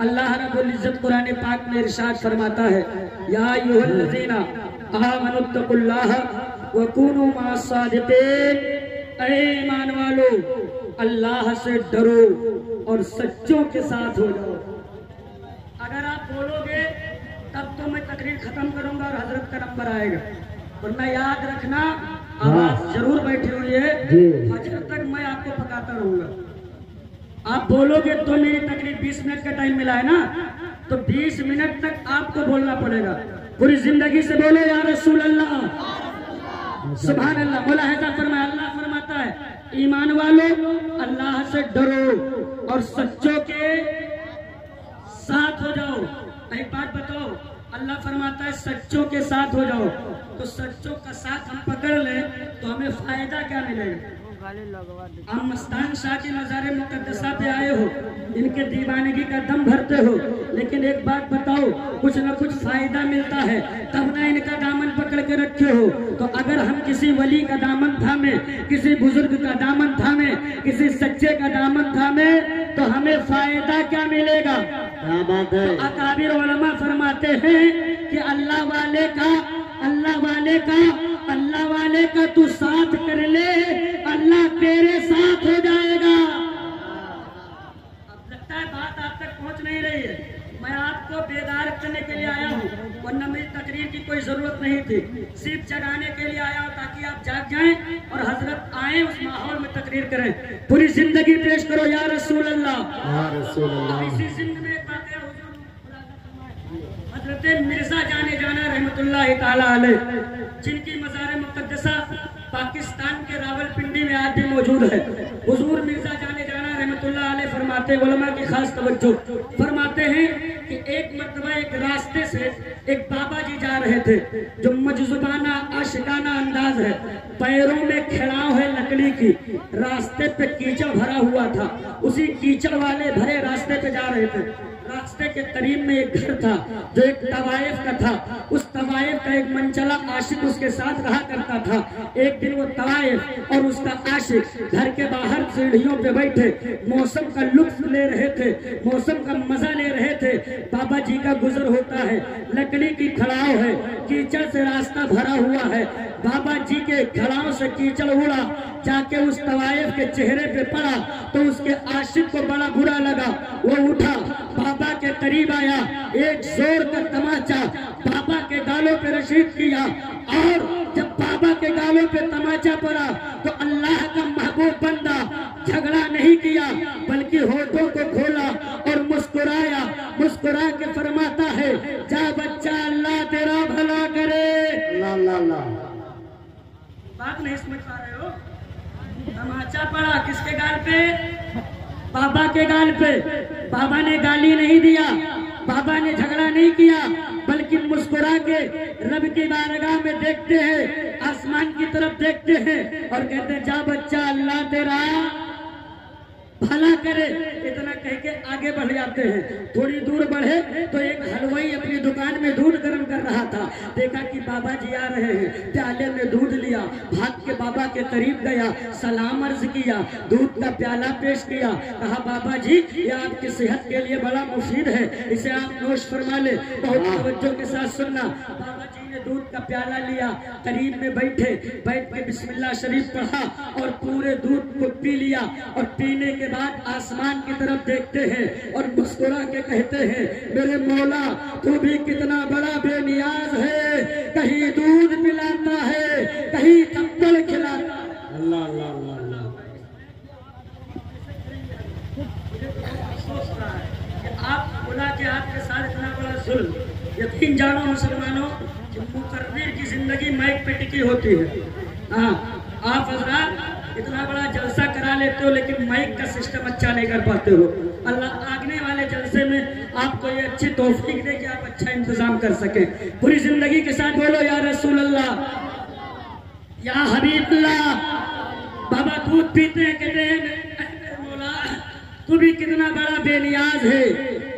अल्लाह रब्बुल इज्जत कुरान पाक में इरशाद फरमाता है, या अय्युहल्लज़ीना आमनुत्तकुल्लाह व कूनू मअस सादिक़ीन, ऐ ईमान वालो अल्लाह से डरो और सच्चों के साथ हो जाओ। अगर आप बोलोगे तब तो मैं तकरीर खत्म करूंगा और हजरत का नंबर आएगा, वरना याद रखना आवाज जरूर बैठी हुई है, फजर तक मैं आपको पकाता रहूंगा। आप बोलोगे तो मेरी तकरीर 20 मिनट का टाइम मिला है ना, तो 20 मिनट तक आपको बोलना पड़ेगा। पूरी जिंदगी से बोलो या रसूल अल्लाह, सुभान अल्लाह। बोला है फरमाया, अल्लाह फरमाता है ईमान वालों अल्लाह से डरो और सच्चों के साथ हो जाओ। एक बात बताओ, अल्लाह फरमाता है सच्चों के साथ हो जाओ, तो सच्चों का साथ हम पकड़ ले तो हमें फायदा क्या मिलेगा? हम मस्तान शाह की मज़ार मुक़द्दसा पे आए हो, इनके दीवानगी का दम भरते हो, लेकिन एक बात बताओ, कुछ न कुछ फायदा मिलता है तब ना इनका दामन पकड़ के रखे हो। तो अगर हम किसी वली का दामन थामे, किसी बुजुर्ग का दामन थामे, किसी सच्चे का दामन थामे, तो हमें फायदा क्या मिलेगा? क्या बात है। तो अकाबिर उलमा फरमाते हैं कि अल्लाह वाले का तू साथ कर ले, अल्लाह तेरे साथ हो जाएगा। अब लगता है बात आप तक पहुंच नहीं रही है। मैं आपको बेदार करने के लिए आया हूँ, वरना मेरी तकरीर की कोई जरूरत नहीं थी। सिर्फ जगाने के लिए आया हूँ ताकि आप जाग जाएं और हजरत आए उस माहौल में तकरीर करें। पूरी जिंदगी पेश करो या रसूल अल्लाह, या रसूल अल्लाह। इसी जिंदगी में हजरत मिर्जा जाने जाना रहमतुल्लाह ताला अलैह, जिनकी मज़ार मुक़द्दसा पाकिस्तान के रावलपिंडी में आज भी मौजूद है। हुजूर मिर्जा जाने जाना रहमतुल्लाह अलैह फरमाते, उलमा की खास तवज्जो फरमाते हैं कि एक मर्तबा एक रास्ते से एक बाबा जी जा रहे थे, जो मजजुबाना आशिकाना अंदाज है, पैरों में खिड़ाव है लकड़ी की, रास्ते पे कीचड़ भरा हुआ था, उसी कीचड़ वाले भरे रास्ते पे जा रहे थे। रास्ते के करीब में एक घर था जो एक तवाइफ का था, उस तवाइफ का एक मनचला आशिक उसके साथ रहा करता था। एक दिन वो तवाइफ और उसका आशिक घर के बाहर सीढ़ियों पे बैठे मौसम का लुत्फ ले रहे थे, मौसम का मजा ले रहे थे। बाबा जी का गुजर होता है, लकड़ी की खड़ाव है, कीचड़ से रास्ता भरा हुआ है। बाबा जी के खड़ाव से कीचड़ उड़ा, जाके उस तवाइफ के चेहरे पे पड़ा, तो उसके आशिक को बड़ा बुरा लगा। वो उठा, बाबा के करीब आया, एक जोर का तमाचा बाबा के गालों पे रशीद किया, और जब बाबा के गालों पे तमाचा पड़ा तो अल्लाह का महबूब बंदा झगड़ा नहीं किया, बल्कि होठों को खोला और मुस्कुराया। मुस्कुरा के फरमाता है, जा बच्चा अल्लाह तेरा भला करे। ला ला ला। बात नहीं समझ पा रहे हो? तमाचा पड़ा किसके गाल पे? बाबा के गाल पे। बाबा ने गाली नहीं दिया, बाबा ने झगड़ा नहीं किया, बल्कि मुस्कुरा के रब की बारगाह में देखते हैं, आसमान की तरफ देखते हैं और कहते हैं, जा बच्चा अल्लाह तेरा भला करे। इतना कह के आगे बढ़ जाते हैं। थोड़ी दूर बढ़े तो एक हलवाई अपनी दुकान में दूध गर्म कर रहा था, देखा कि बाबा जी आ रहे हैं, प्याले में दूध लिया, भाग के बाबा के करीब गया, सलाम अर्ज किया, दूध का प्याला पेश किया, कहा बाबा जी ये आपकी सेहत के लिए बड़ा मुफीद है, इसे आप नोश फरमा ले, बहुत तवज्जो के साथ सुनना। बाबा जी ने दूध का प्याला लिया, करीब में बैठ के बिस्मिल्लाह शरीफ पढ़ा और पूरे दूध को पी लिया, और पीने के बाद आसमान की तरफ देखते हैं और मुस्कुरा के कहते हैं, मेरे मौला तू भी कितना बड़ा बेनियाज है, कहीं दूध पिलाता है, कहीं थप्पड़ खिलाता है। अल्लाह अल्लाह अल्लाह अल्लाह। आप बोला कि आपके साथ इतना बड़ा जुल्म, यकीन जानो मुसलमानों, मुकर्रिर की जिंदगी माइक पे टिकी होती है। हाँ, आप हजरात इतना बड़ा जलसा करा लेते हो, लेकिन माइक का सिस्टम अच्छा नहीं कर पाते हो। अल्लाह आगने वाले जलसे में आपको ये अच्छी तौफीक दे कि आप अच्छा इंतजाम कर सके। पूरी जिंदगी के साथ बोलो या रसूल अल्लाह, या हबीब अल्लाह। बाबा दूध पीते हैं, कहते हैं मौला तू भी कितना बड़ा बेनियाज है,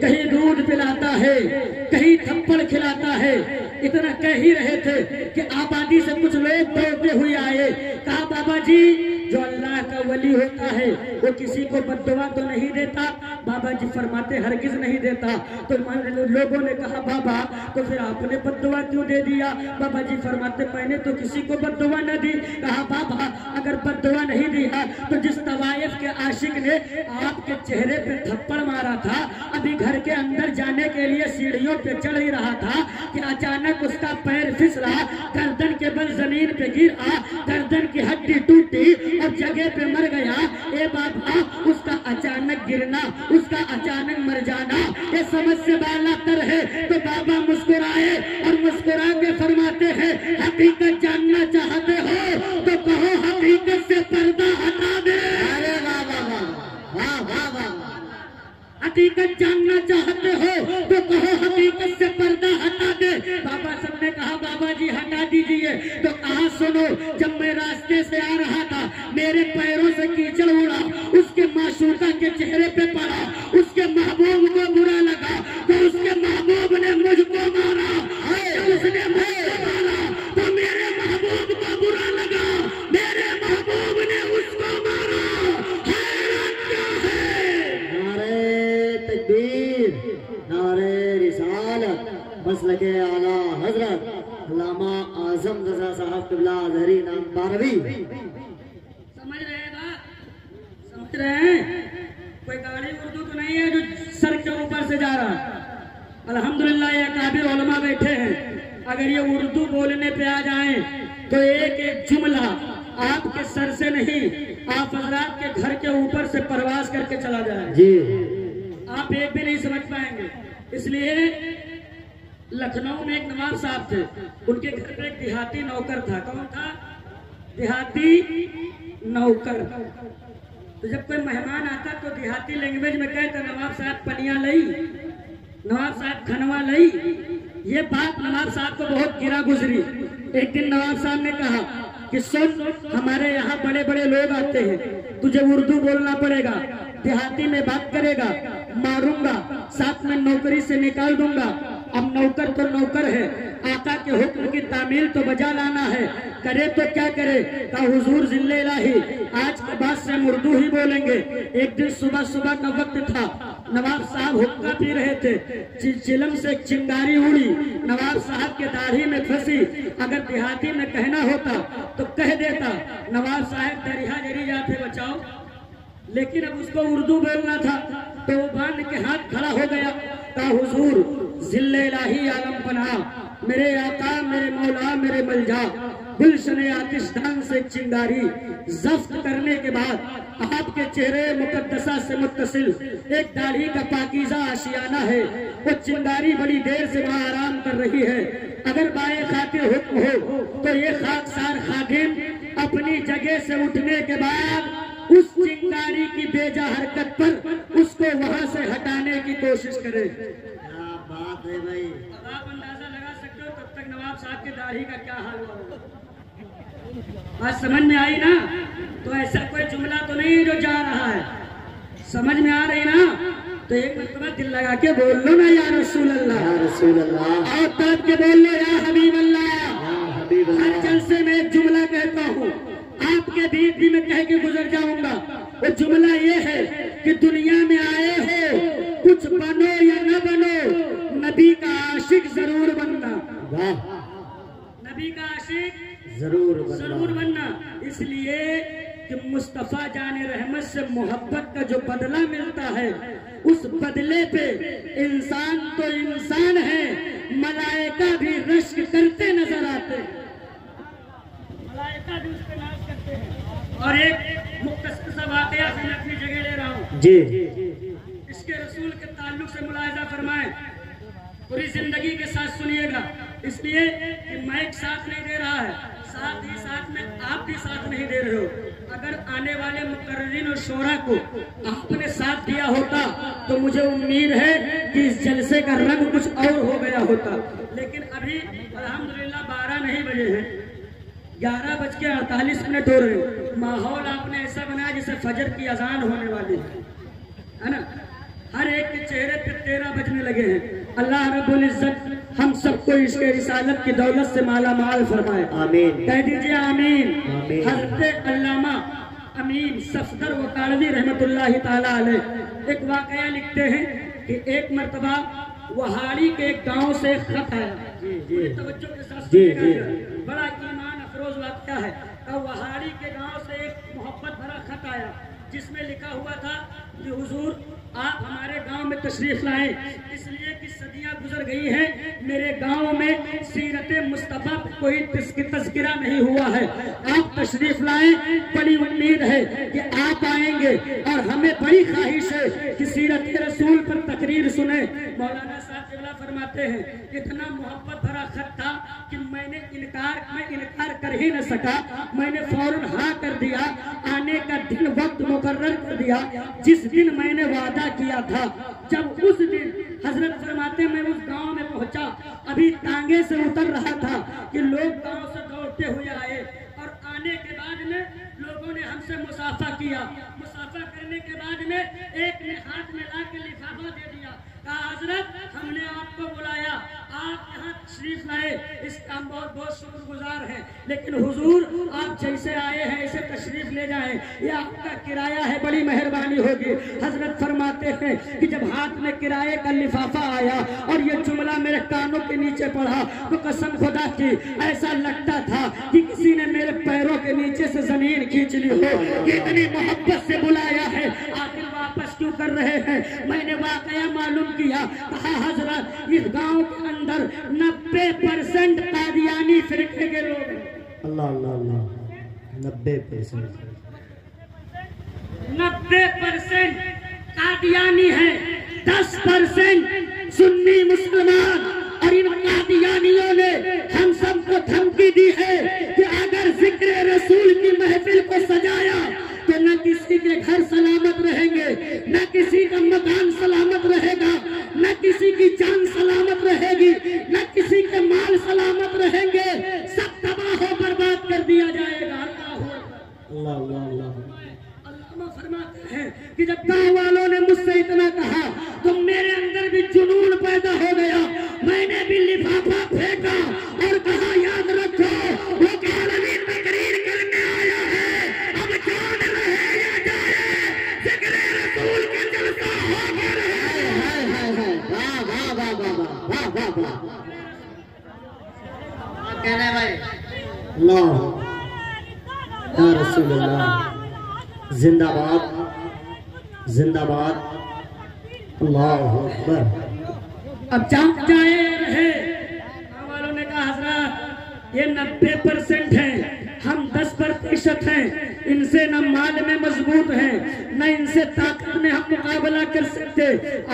कहीं दूध पिलाता है, कहीं थप्पड़ खिलाता है। इतना कह ही रहे थे कि आबादी से कुछ लोग दौड़ते हुए आए। कहा बाबा जी जो अल्लाह का वली होता है वो किसी को बद्दुआ तो नहीं देता। बाबा जी फरमाते हरगिज नहीं देता। तो लोगों ने कहा बाबा तो फिर आपने बद्दुआ क्यों दे दिया? बाबा जी फरमाते मैंने तो किसी को बद्दुआ न दी। कहा बाबा अगर बद्दुआ नहीं दिया तो जिस तवाइफ के आशिक ने आपके चेहरे पे थप्पड़ मारा था, अभी घर के अंदर जाने के लिए सीढ़ियों पे चढ़ ही रहा था कि अचानक उसका पैर फिसला, गर्दन के बल जमीन पे गिरा, गर्दन की हड्डी टूटी और जगह पे मर गया। ए बाबा उसका अचानक गिरना, उसका अचानक मर जाना ये समझ से बाला तर है। तो बाबा मुस्कुराए और मुस्कुरा के फरमाते हैं हकीकत जानना चाहते हो तो कहो हकीकत से पर्दा हटा दे। अरे बाबा वाह वाह वाह। हकीकत जानना चाहते हो तो कहो हकीकत से पर्दा हटा दे। बाबा सबने कहा बाबा जी हटा दीजिए। तो कहा सुनो जब मैं रास्ते से आ रहा था मेरे पैरों से कीचड़ उड़ा, उसके माशूका के चेहरे पे पड़ा, उसके महबूब को बुरा लगा तो उसके महबूब ने मुझको मारा, उसने मुझको मारा तो मेरे महबूब को बुरा लगा, मेरे महबूब ने उसको मारा। हैरत क्या है? नारे तकबीर, नारे रिसालत, मसलके आला हजरत अल्लामा आजम रजा साहब क़िबला ज़हरी नाम 12वीं। समझ रहे हैं बात? समझ रहे हैं? कोई गाड़ी उर्दू तो नहीं है जो सर के ऊपर से जा रहा। अल्हम्दुलिल्लाह ये काबिल उलमा बैठे हैं, अगर ये उर्दू बोलने पे आ जाएं तो एक एक जुमला आपके सर से नहीं आप हजरात के घर के ऊपर से परवास करके चला जाए जी, आप एक भी नहीं समझ पाएंगे। इसलिए लखनऊ में एक नवाब साहब थे, उनके घर पे एक देहाती नौकर था। कौन था? देहाती नौकर। तो जब कोई मेहमान आता तो देहाती लैंग्वेज में कहता नवाब साहब पनिया लई, नवाब साहब खनवा लई। ये बात नवाब साहब को बहुत गिरा गुजरी। एक दिन नवाब साहब ने कहा कि सुन हमारे यहाँ बड़े बड़े लोग आते हैं, तुझे उर्दू बोलना पड़ेगा, देहाती में बात करेगा, मारूंगा, साथ में नौकरी से निकाल दूंगा। अब नौकर तो नौकर है, आका के हुक्म की तामील तो बजा लाना है, करे तो क्या करे। कहा हुजूर जिल्ले इलाही आज के बाद से हम उर्दू ही बोलेंगे। एक दिन सुबह सुबह का वक्त था, नवाब साहब हुक्का पी रहे थे, चिलम से चिंगारी उड़ी, नवाब साहब के दाढ़ी में फंसी। अगर देहाती में कहना होता तो कह देता नवाब साहब दरिया जरी जाते बचाओ, लेकिन अब उसको उर्दू बोलना था तो वो बांध के हाथ खड़ा हो गया। कहा हुजूर जिल्ले इलाही आलम पनाह, मेरे आका मेरे मौला मेरे मलजा, गुलशन आतिशदान से चिंगारी जब्त करने के बाद आपके चेहरे मुकद्दसा से मुत्तसिल एक दाढ़ी का पाकीज़ा आशियाना है। वो चिंगारी बड़ी देर से वहाँ आराम कर रही है। अगर बाएं खातिर हुक्म हो तो ये खाकसार खादिम अपनी जगह से उठने के बाद उस चिंगारी की बेजा हरकत पर उसको वहाँ से हटाने की कोशिश करे। क्या बात है भाई, आप अंदाजा लगा सकते हो तब तक नवाब साहब की दाढ़ी का क्या हाल हुआ। आज समझ में आई ना? तो ऐसा कोई जुमला तो नहीं जो जा रहा है, समझ में आ रही ना? तो एक मरतबा दिल लगा के बोल लो ना या रसूल अल्लाह, या रसूल अल्लाह, और तड़प के बोल लो या हबीब अल्लाह, या हबीब अल्लाह। हर जलसे में एक जुमला कहता हूँ, आपके बीच भी मैं कह के गुजर जाऊंगा। वो जुमला ये है कि दुनिया में आए हो कुछ बनो या न बनो, नबी का आशिक जरूर बनना। नबी का आशिक जरूर बनना। इसलिए कि मुस्तफा जाने रहमत से मोहब्बत का जो बदला मिलता है उस बदले पे इंसान तो इंसान है, मलाइका भी रश्क करते नजर आते हैं, मलाइका भी उसके नाज करते हैं। और एक मुख्तसर सा वाकया से मैं अपनी जगह ले रहा हूँ जी, इसके रसूल के ताल्लुक से मुलाहिजा फरमाएं, पूरी जिंदगी के साथ सुनिएगा। इसलिए कि माइक साथ नहीं दे रहा है, साथ ही साथ में आप भी साथ नहीं दे रहे हो। अगर आने वाले मुकर्रिरीन और शोरा को आपने साथ दिया होता तो मुझे उम्मीद है कि इस जलसे का रंग कुछ और हो गया होता। लेकिन अभी अल्हम्दुलिल्लाह 12 नहीं बजे हैं, 11:48 हो रहे हो। माहौल आपने ऐसा बनाया जैसे फजर की अजान होने वाली है ना। हर एक के चेहरे पे 13 बजने लगे हैं। अल्लाह रब्बुल इज्जत हम सबको इसके रिसालत की दौलत से माला माल फरमाए, आमीन। कह दीजिए आमीन। हज़रत अल्लामा अमीन सफदर वकालवी रहमतुल्लाहि ताला अलैह एक वाकया लिखते हैं कि एक मर्तबा वहाड़ी के एक गांव से खत आया। तवज्जो के साथ सुनिएगा, बड़ा ईमान अफरोज वाकया है। वहाड़ी के गांव से एक मोहब्बत भरा खत आया जिसमें लिखा हुआ था कि हुजूर आप हमारे गांव में तशरीफ लाएं, इसलिए कि सदियां गुजर गई हैं, मेरे गांव में सीरत मुस्तफा पे कोई तज़किरा नहीं हुआ है, आप तशरीफ लाएं। बड़ी उम्मीद है कि आप आएंगे और हमें बड़ी ख्वाहिश है कि सीरत रसूल पर तकरीर सुने। मौलाना साहब क़िबला फरमाते हैं इतना मोहब्बत भरा खत था कि मैं इनकार कर ही न सका, मैंने फौरन हाँ कर दिया। आने का दिन वक्त मुकर्रर कर दिया जिस दिन मैंने वादा किया था। जब उस दिन हजरत फरमाते मैं उस गांव में पहुंचा, अभी तांगे से उतर रहा था कि लोग गांव से दौड़ते हुए आए और आने के बाद में लोगों ने हमसे मुसाफा किया। मुसाफा करने के बाद में एक ने हाथ में ला के लिफाफा दे दिया, कहा हजरत हमने आपको बुलाया, आप यहाँ तशरीफ लाए, इसका हम बहुत बहुत शुक्रगुजार हैं, लेकिन हुजूर आप जैसे आए हैं ऐसे तशरीफ ले जाएं, ये आपका किराया है, बड़ी मेहरबानी होगी। हजरत फरमाते हैं कि जब हाथ में किराए का लिफाफा आया और ये जुमला मेरे कानों के नीचे पड़ा तो कसम खुदा की ऐसा लगता था कि किसी ने मेरे पैरों के नीचे से जमीन खींच ली हो। इतनी मोहब्बत से बुलाया है, आखिर वापस क्यों कर रहे हैं? मैंने वाकया मालूम किया, कहा हजरत इस गांव के अंदर 90% कादियानी फिरके के लोग हैं। अल्लाह अल्लाह अल्लाह 90% कादियानी है, 10% सुन्नी मुसलमान। और इन कादियानियों ने हम सबको धमकी दी है कि अगर जिक्र रसूल की महफिल को सजाया तो न किसी के घर सलामत रहेंगे, न किसी का मकान सलामत रहेगा, न किसी की जान सलामत रहेगी, न किसी के माल सलामत रहेंगे, सब तबाह हो बर्बाद कर दिया जाएगा। अल्लाह अल्लाह अल्लाह फरमाते हैं कि जब गाँव वालों ने मुझसे इतना कहा तो मेरे अंदर भी जुनून पैदा हो गया। मैंने भी लिफाफा फेंका और कहा याद रखो वो कालवी तकरीर करने आया है, अब जान रहे या जाए, जिक्र रसूल का जलसा हो गया रहे। वाह वाह वाह वाह वाह वाह वाह कहना है भाई अल्लाह या रसूल अल्लाह जिंदाबाद जिंदाबाद अल्लाह अकबर। अब जान जाए रहे, गाँव वालों ने कहा हजरत ये 90% है, हम 10% हैं, इनसे न माल में मजबूत हैं, न इनसे ताकत में हम मुकाबला कर सकते।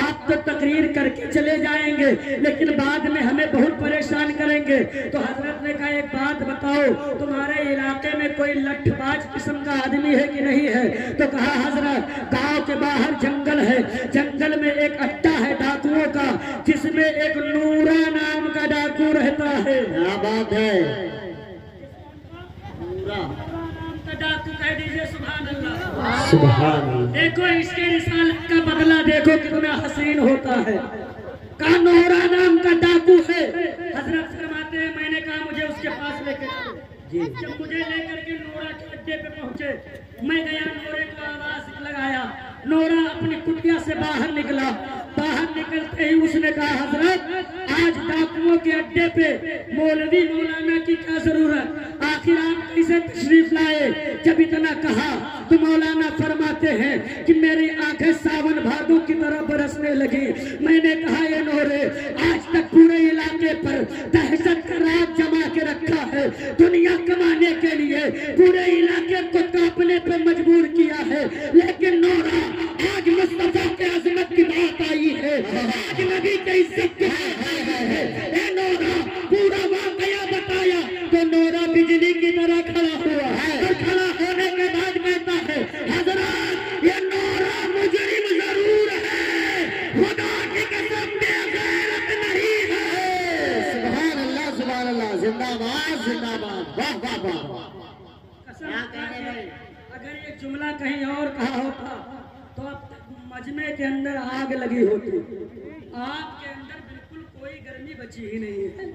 आप तो तकरीर करके चले जाएंगे लेकिन बाद में हमें बहुत परेशान करेंगे। तो हजरत ने कहा एक बात बताओ, तुम्हारे इलाके में कोई लठबाज किस्म का आदमी है कि नहीं है? तो कहा हजरत गांव के बाहर जंगल है, जंगल में एक अड्डा है डाकुओं का, जिसमें एक नूरा नाम का डाकू रहता है। क्या बात है, डाकू कह दीजिए सुभान अल्लाह। सुभान अल्लाह। देखो इसके रिसालत का बदला देखो कितना हसीन होता है। का नोरा नाम का डाकू है। हजरत फरमाते हैं मैंने कहा मुझे उसके पास लेकर चलो। जब मुझे लेकर के नोरा के अड्डे पे पहुंचे, मैं गया, नोरे को आवाज लगाया, नोरा अपनी कुटिया से बाहर निकला। बाहर निकलते ही उसने कहा हजरत आज डाकुओं के अड्डे पे मौलवी मौलाना की क्या जरूरत, आखिर आप कैसे तशरीफ लाए? जब इतना कहा तो मौलाना फरमाते हैं कि मेरी आंखें सावन भादों की तरह बरसने लगी। मैंने कहा ये नोरे आज तक पूरे इलाके पर दहशत का राज जमा के रखा है, दुनिया कमाने के लिए पूरे इलाके को कांपने पे मजबूर किया है, लेकिन नोरा आज मुस्तफा के अजमत की बात आई है, आज नबी की इज्जत की है। नोरा पूरा वाकया बताया तो नोरा बिजली की तरह खड़ा हुआ और खड़ा होने के बाद कहता है हजरत ये नोरा मुजरिम जरूर है, खुदा की कसम बेगैरत नहीं है। सुभान अल्लाह जिंदाबाद जिंदाबाद वाह वाह वाह। अगर ये जुमला कहीं और कहा होता तो अब तक मजमे के अंदर आग लगी होती। आग के अंदर बिल्कुल गर्मी बची ही नहीं है।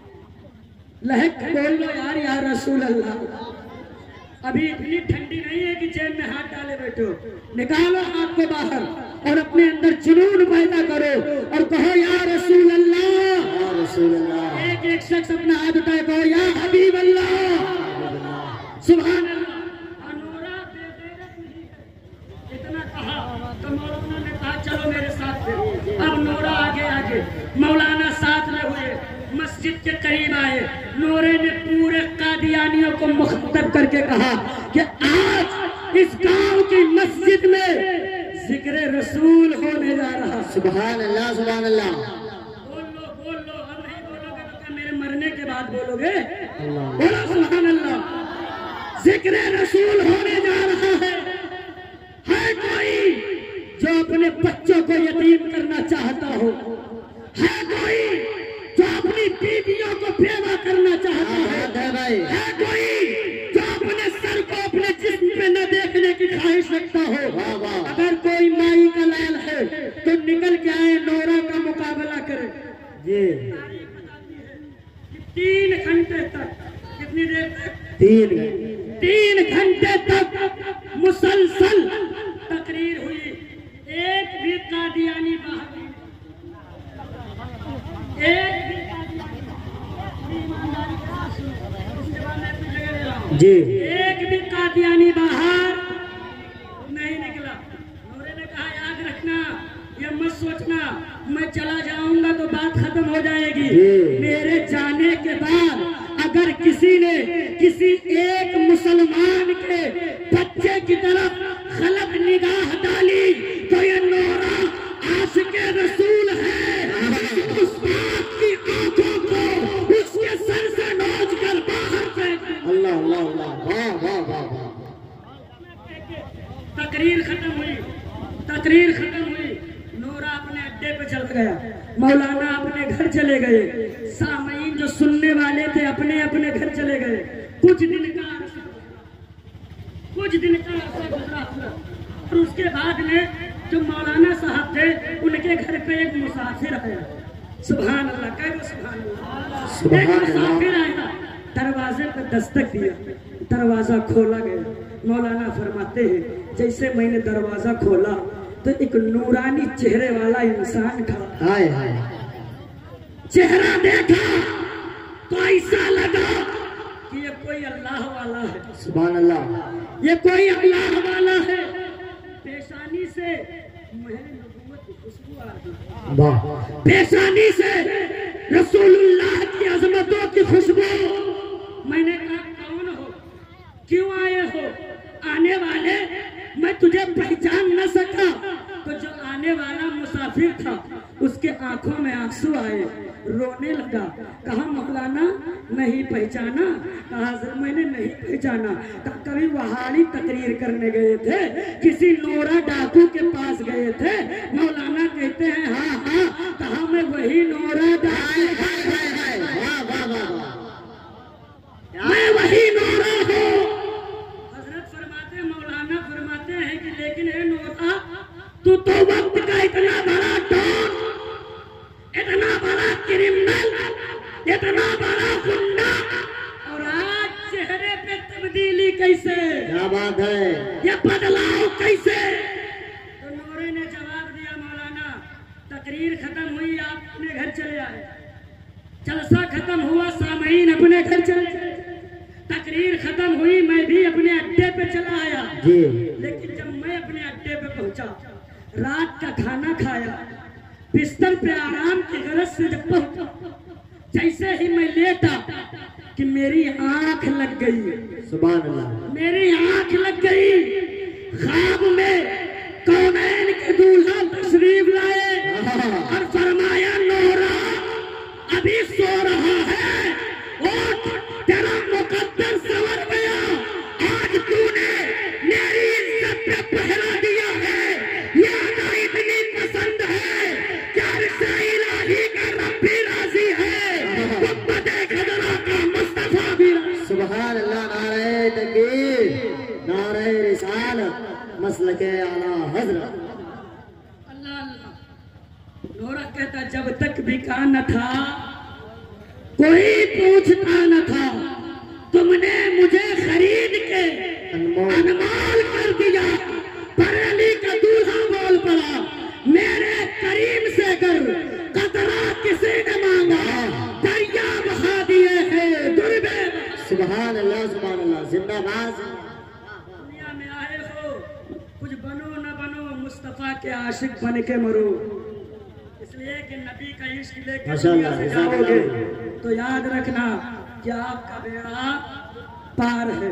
लहक बोल लो यार या रसूल अल्लाह। अभी इतनी ठंडी नहीं है कि जेब में हाथ डाले बैठो। निकालो हाथ को बाहर और अपने अंदर जुनून पैदा करो और कहो या रसूल अल्लाह, या रसूल अल्लाह। एक एक शख्स अपना हाथ उठाए कहो या हबीब अल्लाह, सुभान अल्लाह। अनोरा बेगैरत नहीं है। इतना कहा तो मौलाना ने कहा चलो मेरे साथ फिर। अब नोरा आगे आगे, मौलाना साथ में हुए, मस्जिद के करीब आए। नोरे ने पूरे कादियानियों को मुखत्तब करके कहा कि आज इस गांव की मस्जिद में जिक्र रसूल होने जा रहा। सुभान अल्लाह, सुभान अल्लाह। बोल लो। अब नहीं बोलोगे तो क्या मेरे मरने के बाद बोलोगे? बोलो सुभान अल्लाह। जिक्र रसूल होने जा रहा है कोई जो अपने बच्चों को यतीम करना चाहता हो? है कोई जो अपनी बीवियों को बेवा करना चाहता है कोई जो अपने सर को अपने जिस्म पे न देखने की ख्वाहिश रखता हो? अगर कोई माई का लाल है तो निकल के आए, नोरा का मुकाबला करे। जी 3 घंटे तक, कितनी देर तक? 3 घंटे तक मुसलसल तकरीर हुई। एक भी कादियानी बाहर नहीं, एक भी जी, एक भी कादियानी बाहर नहीं निकला। नूरे ने कहा याद रखना, ये मत सोचना मैं चला जाऊंगा तो बात खत्म हो जाएगी। मेरे जाने के बाद अगर किसी ने किसी एक मुसलमान के बच्चे की तरफ गलत निगाह डाली तो ये नोरा आशिक़े रसूल है। उस बात की आंखों को उसके सर से नोच कर बाहर फेंक। अल्लाह अल्लाह अल्लाह, वाह वाह वाह वाह। तकरीर खत्म हुई। नोरा अपने अड्डे पे चल गया, मौलाना अपने घर चले गए, सामईन जो सुनने वाले थे अपने अपने घर चले गए। कुछ दिन का अर्सा गुजरा और उसके बाद में जो मौलाना साहब थे उनके घर पे एक मुसाफिर आया। सुभान अल्लाह, कह दो सुभान अल्लाह। एक मुसाफिर आया, दरवाजे पर दस्तक दिया, दरवाजा खोला गया। मौलाना फरमाते हैं जैसे मैंने दरवाजा खोला तो एक नूरानी चेहरे वाला इंसान खड़ा। हाय हाय, चेहरा देखा तो ऐसा लगा कि ये कोई अल्लाह वाला है। सुभान अल्लाह, ये कोई अल्लाह वाला है। पेशानी से महल नबूवत की खुशबू आ रही, वाह। पेशानी से रसूलुल्लाह की अजमतों की खुशबू। मैंने कहा कौन हो, क्यों आए हो? आने वाले मैं तुझे पहचान न सका। तो जो आने वाला मुसाफिर था उसके आंखों में आंसू आए, रोने लगा। कहा मौलाना नहीं पहचाना? कहा सर मैंने नहीं पहचाना। कभी वहाड़ी तकरीर करने गए थे, किसी नोरा डाकू के पास गए थे। मौलाना कहते हैं हाँ हाँ। कहा मैं वही नोरा डाकू, मैं वही नोरा हूँ। हजरत फरमाते, मौलाना फरमाते हैं कि लेकिन है नोरा, तू तो वक्त का इतना बड़ा डॉन, इतना बड़ा क्रिमिनल, इतना बड़ा गुंडा, और आज चेहरे पे तब्दीली कैसे? क्या बात है, ये बदलाव कैसे? तो नोरे ने जवाब दिया मौलाना तकरीर खत्म हुई, आप अपने घर चले आए। जलसा खत्म हुआ, सामईन अपने घर चले गए। तकरीर खत्म हुई, मैं भी अपने अड्डे पे चला आया जी। लेकिन जब मैं अपने अड्डे पे पहुंचा, रात का खाना खाया, बिस्तर पे आराम की गरज से जब पहुंचा, जैसे ही मैं लेटा कि मेरी आंख लग गई। सुभान अल्लाह, मेरी आंख लग गई। ख्वाब में कौनैन के दूल्हा तशरीफ लाए और फरमाया नोरा अभी सो रहा है, उठ, तेरा मुकद्दर संवर गया। आज तूने मेरी इज्जत पे पहरा दिया है, ये अदा इतनी पसंद है, क्या रिश्ता इलाही का रब भी राजी है, गुंबद-ए खजरा का मुस्तफा भी राजी। सुभान अल्लाह, नारे तकबीर, नारे रिसालत, मसलके आला हजरत। अल्लाह अल्लाह। नोरा कहता जब तक बिका न था कोई पूछता न था, तुमने मुझे खरीद के अनमोल कर दिया। पर अली का दूल्हा बोल पड़ा, मेरे करीम से कर कतरा किसी ने मांगा, दरिया बहा दिए हैं दुर्बे। सुभान अल्लाह, सुभान अल्लाह, जिंदाबाद। दुनिया में आए हो, कुछ बनो न बनो, मुस्तफा के आशिक बन के मरो। इसलिए कि नबी का इश्क लेकर दुनिया से जाओगे तो याद रखना कि आपका बेड़ा पार है।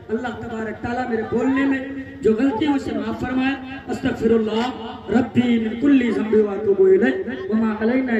अल्लाह तबारक ताला मेरे बोलने में जो गलती उसे माफ फरमाए। अस्तगफिरुल्लाह रब्बी मिन कुल्ली ज़ंबि व अतूबु इलैह व मा अलैना